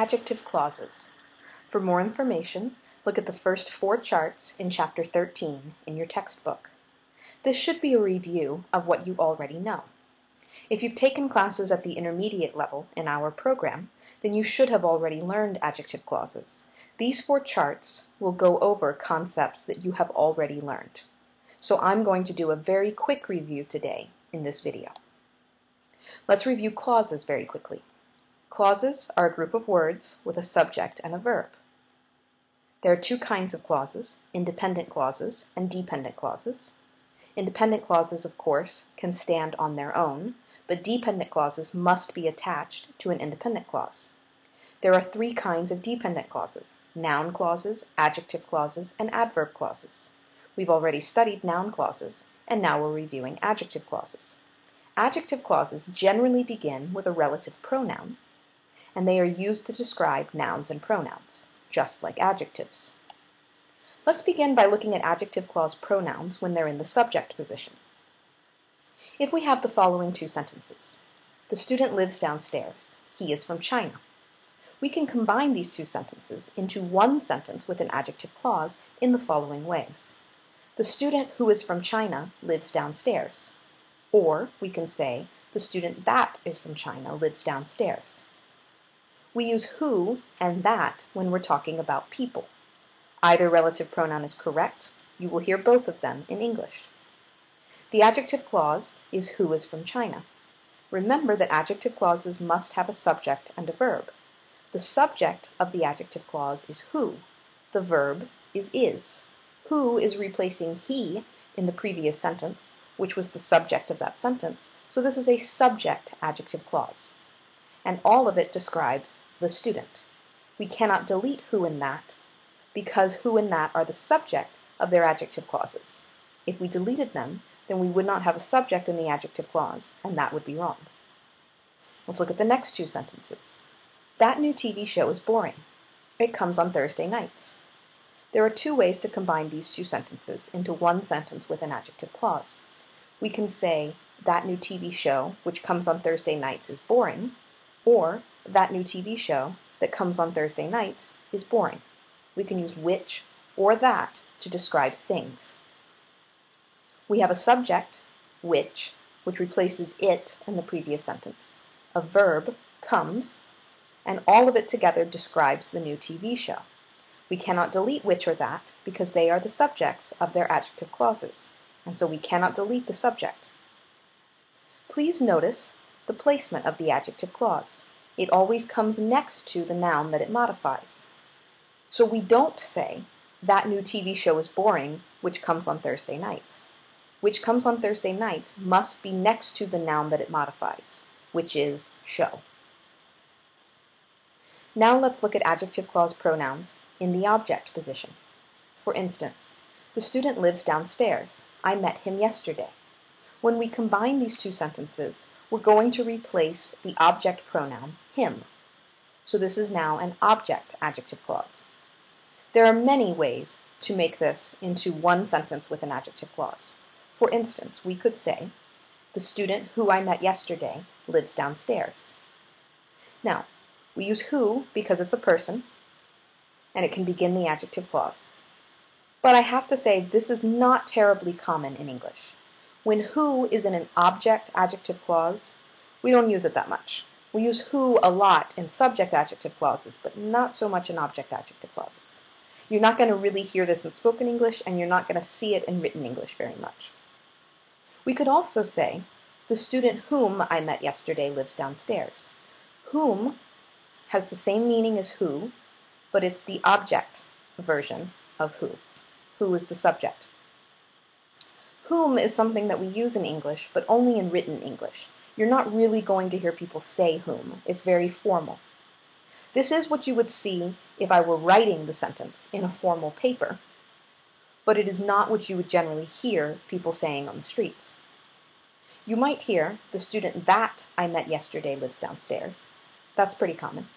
Adjective clauses. For more information, look at the first 4 charts in Chapter 13 in your textbook. This should be a review of what you already know. If you've taken classes at the intermediate level in our program, then you should have already learned adjective clauses. These 4 charts will go over concepts that you have already learned. So I'm going to do a very quick review today in this video. Let's review clauses very quickly. Clauses are a group of words with a subject and a verb. There are 2 kinds of clauses, independent clauses and dependent clauses. Independent clauses, of course, can stand on their own, but dependent clauses must be attached to an independent clause. There are 3 kinds of dependent clauses: noun clauses, adjective clauses, and adverb clauses. We've already studied noun clauses, and now we're reviewing adjective clauses. Adjective clauses generally begin with a relative pronoun, and they are used to describe nouns and pronouns, just like adjectives. Let's begin by looking at adjective clause pronouns when they're in the subject position. If we have the following 2 sentences, the student lives downstairs, he is from China. We can combine these 2 sentences into one sentence with an adjective clause in the following ways. The student who is from China lives downstairs. Or we can say, the student that is from China lives downstairs. We use who and that when we're talking about people. Either relative pronoun is correct. You will hear both of them in English. The adjective clause is who is from China. Remember that adjective clauses must have a subject and a verb. The subject of the adjective clause is who. The verb is. Who is replacing he in the previous sentence, which was the subject of that sentence, so this is a subject adjective clause. And all of it describes the student. We cannot delete who and that because who and that are the subject of their adjective clauses. If we deleted them, then we would not have a subject in the adjective clause, and that would be wrong. Let's look at the next 2 sentences. That new TV show is boring. It comes on Thursday nights. There are 2 ways to combine these 2 sentences into one sentence with an adjective clause. We can say, that new TV show, which comes on Thursday nights, is boring, or that new TV show that comes on Thursday nights is boring. We can use which or that to describe things. We have a subject, which replaces it in the previous sentence. A verb, comes, and all of it together describes the new TV show. We cannot delete which or that because they are the subjects of their adjective clauses, and so we cannot delete the subject. Please notice the placement of the adjective clause. It always comes next to the noun that it modifies. So we don't say, that new TV show is boring, which comes on Thursday nights. Which comes on Thursday nights must be next to the noun that it modifies, which is show. Now let's look at adjective clause pronouns in the object position. For instance, the student lives downstairs. I met him yesterday. When we combine these 2 sentences, we're going to replace the object pronoun him. So this is now an object adjective clause. There are many ways to make this into one sentence with an adjective clause. For instance, we could say, the student who I met yesterday lives downstairs. Now, we use who because it's a person, and it can begin the adjective clause. But I have to say, this is not terribly common in English. When who is in an object adjective clause, we don't use it that much. We use who a lot in subject adjective clauses, but not so much in object adjective clauses. You're not going to really hear this in spoken English, and you're not going to see it in written English very much. We could also say, the student whom I met yesterday lives downstairs. Whom has the same meaning as who, but it's the object version of who. Who is the subject. Whom is something that we use in English, but only in written English. You're not really going to hear people say whom. It's very formal. This is what you would see if I were writing the sentence in a formal paper, but it is not what you would generally hear people saying on the streets. You might hear, the student that I met yesterday lives downstairs. That's pretty common.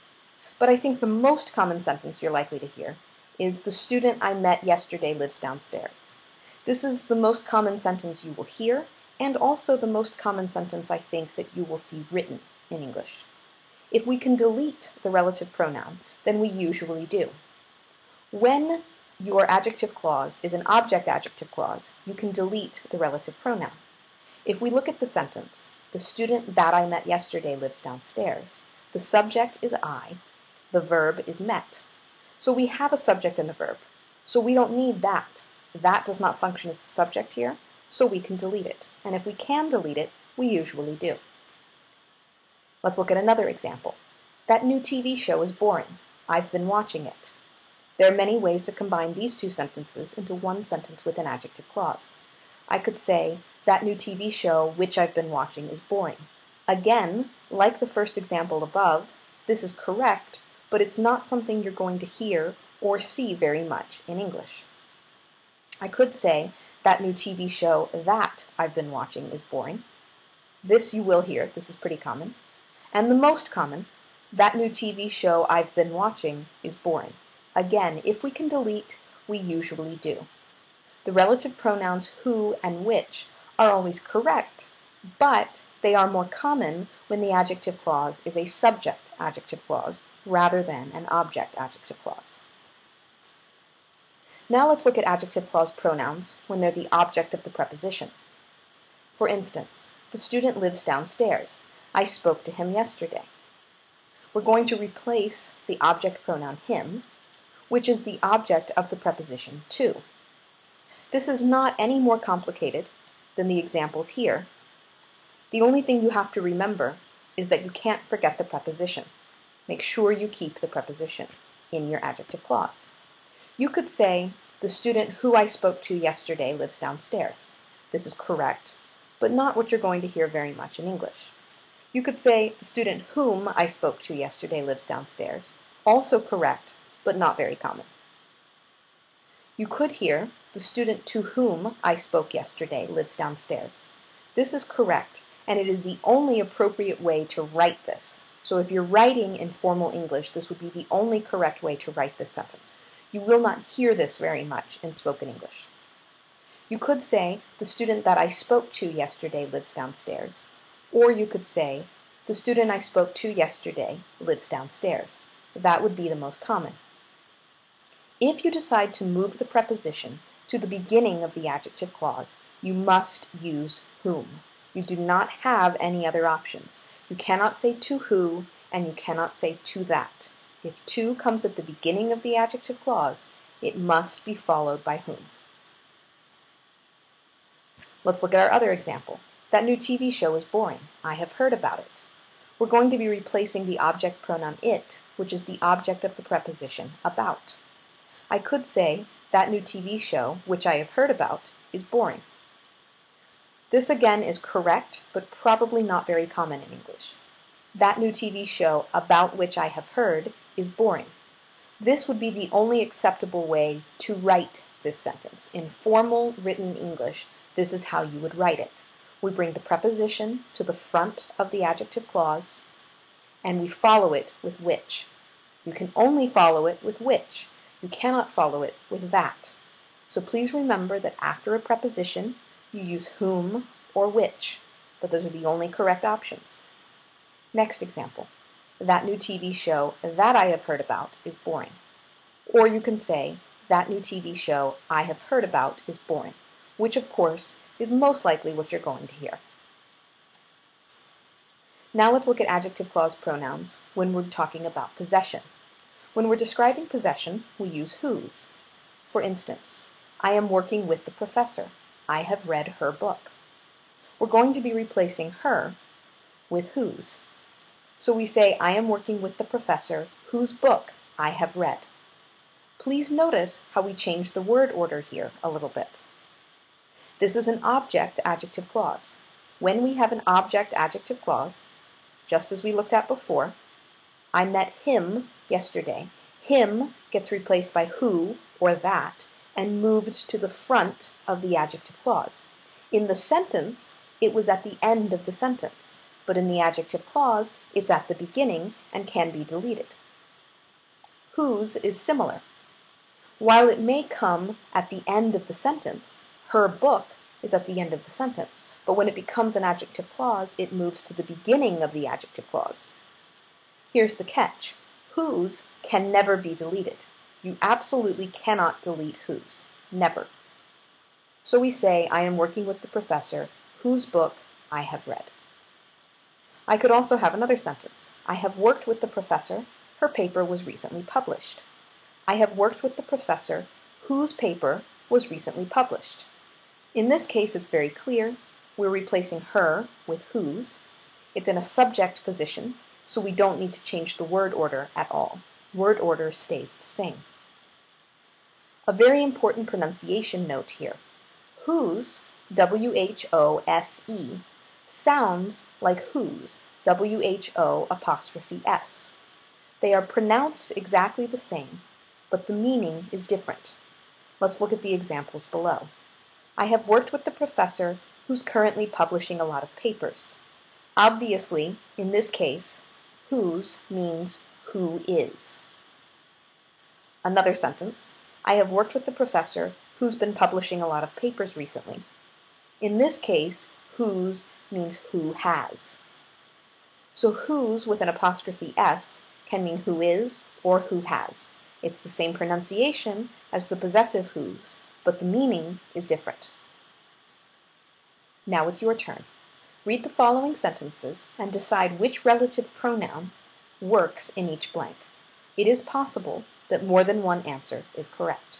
But I think the most common sentence you're likely to hear is, the student I met yesterday lives downstairs. This is the most common sentence you will hear, and also the most common sentence I think that you will see written in English. If we can delete the relative pronoun, then we usually do. When your adjective clause is an object adjective clause, you can delete the relative pronoun. If we look at the sentence, the student that I met yesterday lives downstairs, the subject is I, the verb is met. So we have a subject and a verb. So we don't need that. That does not function as the subject here, so we can delete it. And if we can delete it, we usually do. Let's look at another example. That new TV show is boring. I've been watching it. There are many ways to combine these two sentences into one sentence with an adjective clause. I could say, that new TV show which I've been watching is boring. Again, like the first example above, this is correct, but it's not something you're going to hear or see very much in English. I could say, that new TV show that I've been watching is boring. This you will hear, this is pretty common. And the most common, that new TV show I've been watching is boring. Again, if we can delete, we usually do. The relative pronouns who and which are always correct, but they are more common when the adjective clause is a subject adjective clause rather than an object adjective clause. Now let's look at adjective clause pronouns when they're the object of the preposition. For instance, the student lives downstairs. I spoke to him yesterday. We're going to replace the object pronoun him, which is the object of the preposition to. This is not any more complicated than the examples here. The only thing you have to remember is that you can't forget the preposition. Make sure you keep the preposition in your adjective clause. You could say, the student who I spoke to yesterday lives downstairs. This is correct, but not what you're going to hear very much in English. You could say, the student whom I spoke to yesterday lives downstairs. Also correct, but not very common. You could hear, the student to whom I spoke yesterday lives downstairs. This is correct, and it is the only appropriate way to write this. So if you're writing in formal English, this would be the only correct way to write this sentence. You will not hear this very much in spoken English. You could say, the student that I spoke to yesterday lives downstairs. Or you could say, the student I spoke to yesterday lives downstairs. That would be the most common. If you decide to move the preposition to the beginning of the adjective clause, you must use whom. You do not have any other options. You cannot say to who, and you cannot say to that. If to comes at the beginning of the adjective clause, it must be followed by whom. Let's look at our other example. That new TV show is boring. I have heard about it. We're going to be replacing the object pronoun it, which is the object of the preposition about. I could say, that new TV show, which I have heard about, is boring. This again is correct, but probably not very common in English. That new TV show about which I have heard is boring. This would be the only acceptable way to write this sentence. In formal written English, this is how you would write it. We bring the preposition to the front of the adjective clause, and we follow it with which. You can only follow it with which. You cannot follow it with that. So please remember that after a preposition, you use whom or which, but those are the only correct options. Next example. That new TV show that I have heard about is boring. Or you can say, that new TV show I have heard about is boring, which of course is most likely what you're going to hear. Now let's look at adjective clause pronouns when we're talking about possession. When we're describing possession, we use whose. For instance, I am working with the professor. I have read her book. We're going to be replacing her with whose. So we say, I am working with the professor whose book I have read. Please notice how we change the word order here a little bit. This is an object adjective clause. When we have an object adjective clause, just as we looked at before, I met him yesterday. Him gets replaced by who or that and moved to the front of the adjective clause. In the sentence, it was at the end of the sentence, but in the adjective clause, it's at the beginning and can be deleted. Whose is similar. While it may come at the end of the sentence, her book is at the end of the sentence, but when it becomes an adjective clause, it moves to the beginning of the adjective clause. Here's the catch. Whose can never be deleted. You absolutely cannot delete whose. Never. So we say, I am working with the professor whose book I have read. I could also have another sentence. I have worked with the professor. Her paper was recently published. I have worked with the professor whose paper was recently published. In this case, it's very clear. We're replacing her with whose. It's in a subject position, so we don't need to change the word order at all. Word order stays the same. A very important pronunciation note here. Whose, W-H-O-S-E, sounds like whose, W-H-O''S. They are pronounced exactly the same, but the meaning is different. Let's look at the examples below. I have worked with the professor who's currently publishing a lot of papers. Obviously, in this case, whose means who is. Another sentence. I have worked with the professor who's been publishing a lot of papers recently. In this case, whose means who has. So whose with an apostrophe S can mean who is or who has. It's the same pronunciation as the possessive whose, but the meaning is different. Now it's your turn. Read the following sentences and decide which relative pronoun works in each blank. It is possible that more than one answer is correct.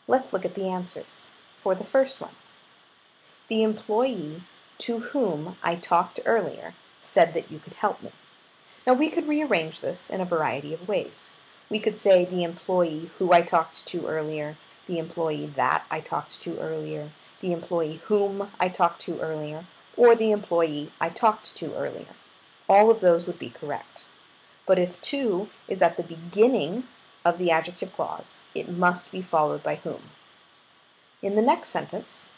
Let's look at the answers. For the first one, the employee to whom I talked earlier said that you could help me. Now we could rearrange this in a variety of ways. We could say the employee who I talked to earlier, the employee that I talked to earlier, the employee whom I talked to earlier, or the employee I talked to earlier. All of those would be correct. But if to is at the beginning of the adjective clause, it must be followed by whom. In the next sentence,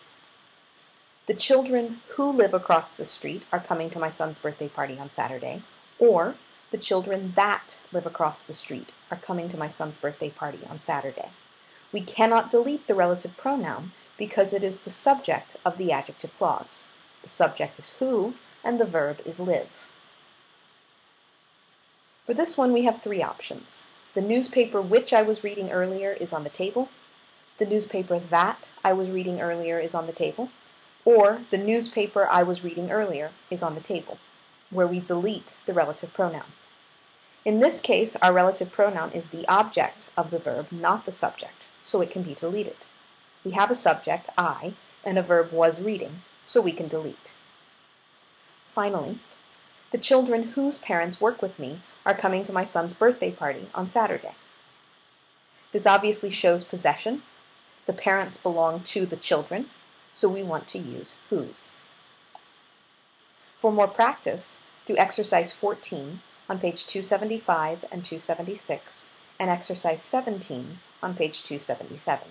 the children who live across the street are coming to my son's birthday party on Saturday, or the children that live across the street are coming to my son's birthday party on Saturday. We cannot delete the relative pronoun because it is the subject of the adjective clause. The subject is who, and the verb is live. For this one, we have three options. The newspaper which I was reading earlier is on the table. The newspaper that I was reading earlier is on the table. Or the newspaper I was reading earlier is on the table, where we delete the relative pronoun. In this case, our relative pronoun is the object of the verb, not the subject, so it can be deleted. We have a subject, I, and a verb was reading, so we can delete. Finally, the children whose parents work with me are coming to my son's birthday party on Saturday. This obviously shows possession. The parents belong to the children, so we want to use whose. For more practice, do exercise 14 on page 275 and 276, and exercise 17 on page 277.